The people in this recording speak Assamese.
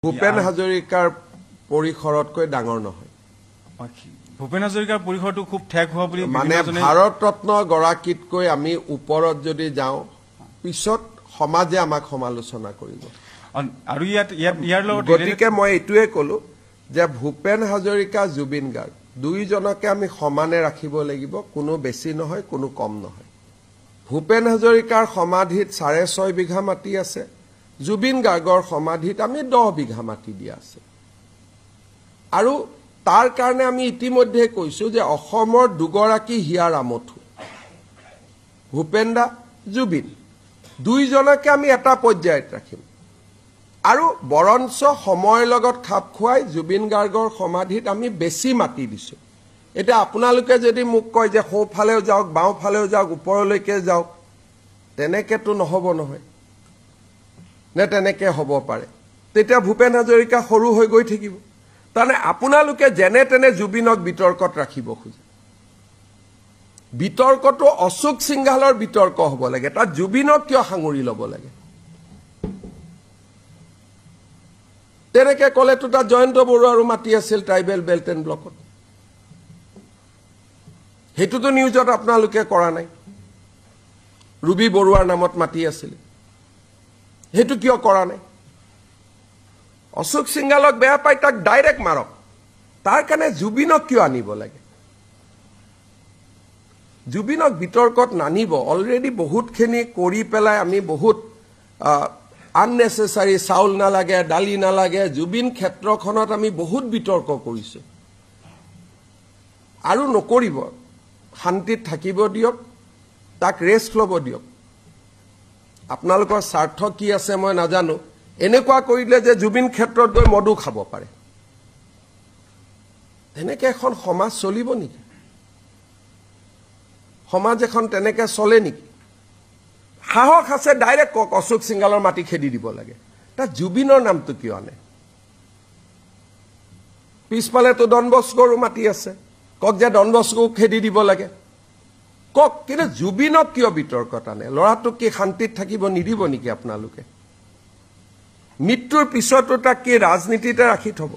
ভূপেন হাজৰিকাৰ পৰিখৰতকৈ ডাঙৰ নহয় ভূপেন হাজৰিকাৰ পৰিখৰটো খুব ঠেক হোৱা বুলি মানে ভাৰত ৰত্ন গৰাকীতকৈ আমি ওপৰত যদি যাওঁ পিছত সমাজে আমাক সমালোচনা কৰিব আৰু ইয়াৰ লগত গতিকে মই এইটোৱে কলো যে ভূপেন হাজৰিকা জুবিন গাৰ্গ দুইজনকে আমি সমানে ৰাখিব লাগিব কোনো বেছি নহয় কোনো কম নহয় ভূপেন হাজৰিকাৰ সমাধিত 6.5 বিঘা মাটি আছে জুবিন গাৰ্গৰ সমাধিত আমি 10 বিঘা মাটি দিয়া আছে আৰু তাৰ কাৰণে আমি ইতিমধ্যে কৈছো যে অসমৰ দুগৰাকী হিয়াৰ আমঠু ভূপেন্দা জুবিন দুইজনকে আমি এটা পৰ্যায়ত ৰাখিম আৰু বৰঞ্চ সময়ৰ লগত খাপ খুৱাই জুবিন গাৰ্গৰ সমাধিত আমি বেছি মাটি দিছো এটা আপোনালোকে যদি মোক কয় যে সোঁফালেও যাওক বাওঁফালেও যাওক ওপৰলৈকে যাওক তেনেকেতো নহব নহয় নে তেনেকে হ'ব পাৰে তেতিয়া ভূপেন হাজৰিকা সৰু হৈ গৈ থাকিব তানে আপোনালোকে যেনে তেনে জুবিনক বিতৰ্কত ৰাখিব খোজে বিতৰ্কটো অশোক সিংহালৰ বিতৰ্ক হ'ব লাগে তা জুবিনক কিয় হাঙুৰি ল'ব লাগে তেনেকে কলেটো তা জয়ন্ত বৰুৱাৰো মাটি আছিল ট্ৰাইবেল বেল্ট এণ্ড ব্লকত হেতুটো নিউজত আপোনালোকে কৰা নাই ৰুবি বৰুৱাৰ নামত মাটি আছিল হেতু কিয় কৰা নাই অশোক সিংহালক বেয়া পাই তাক ডাইৰেক্ট মাৰক তাৰ কাৰণে জুবিনক কিয় আনিব লাগে জুবিনক বিতৰ্কত নানিব অলৰেডি বহুতখিনি কৰি পেলাই আমি বহুত আননেসেসাৰি চাউল নালাগে ডালি নালাগে জুবিন ক্ষেত্ৰখনত আমি বহুত বিতৰ্ক কৰিছো আৰু নকৰিব শান্তিত থাকিব দিয়ক তাক ৰেষ্ট ল'ব দিয়ক আপোনালোকৰ স্বাৰ্থ কি আছে মই নাজানো এনেকুৱা কৰিলে যে জুবিন ক্ষেত্ৰত গৈ মদু খাব পাৰে এনেকে এখন সমাজ চলিব নেকি সমাজ এখন তেনেকে চলে নেকি সাহস আছে ডাইৰেক্ট কক অশোক সিংহালৰ মাটি খেদি দিব লাগে তা জুবিনৰ নামটো কিয় আনে পিছফালে তো ডন বস্কোৰো মাটি আছে কক যে ডন বস্কো খেদি দিব লাগে কক কিন্তু জুবিনক কিয় বিতৰ্কত আনে লৰাটোক কি শান্তিত থাকিব নিদিব নেকি আপোনালোকে মৃত্যুৰ পিছতো তাক কি ৰাজনীতিতে ৰাখি থব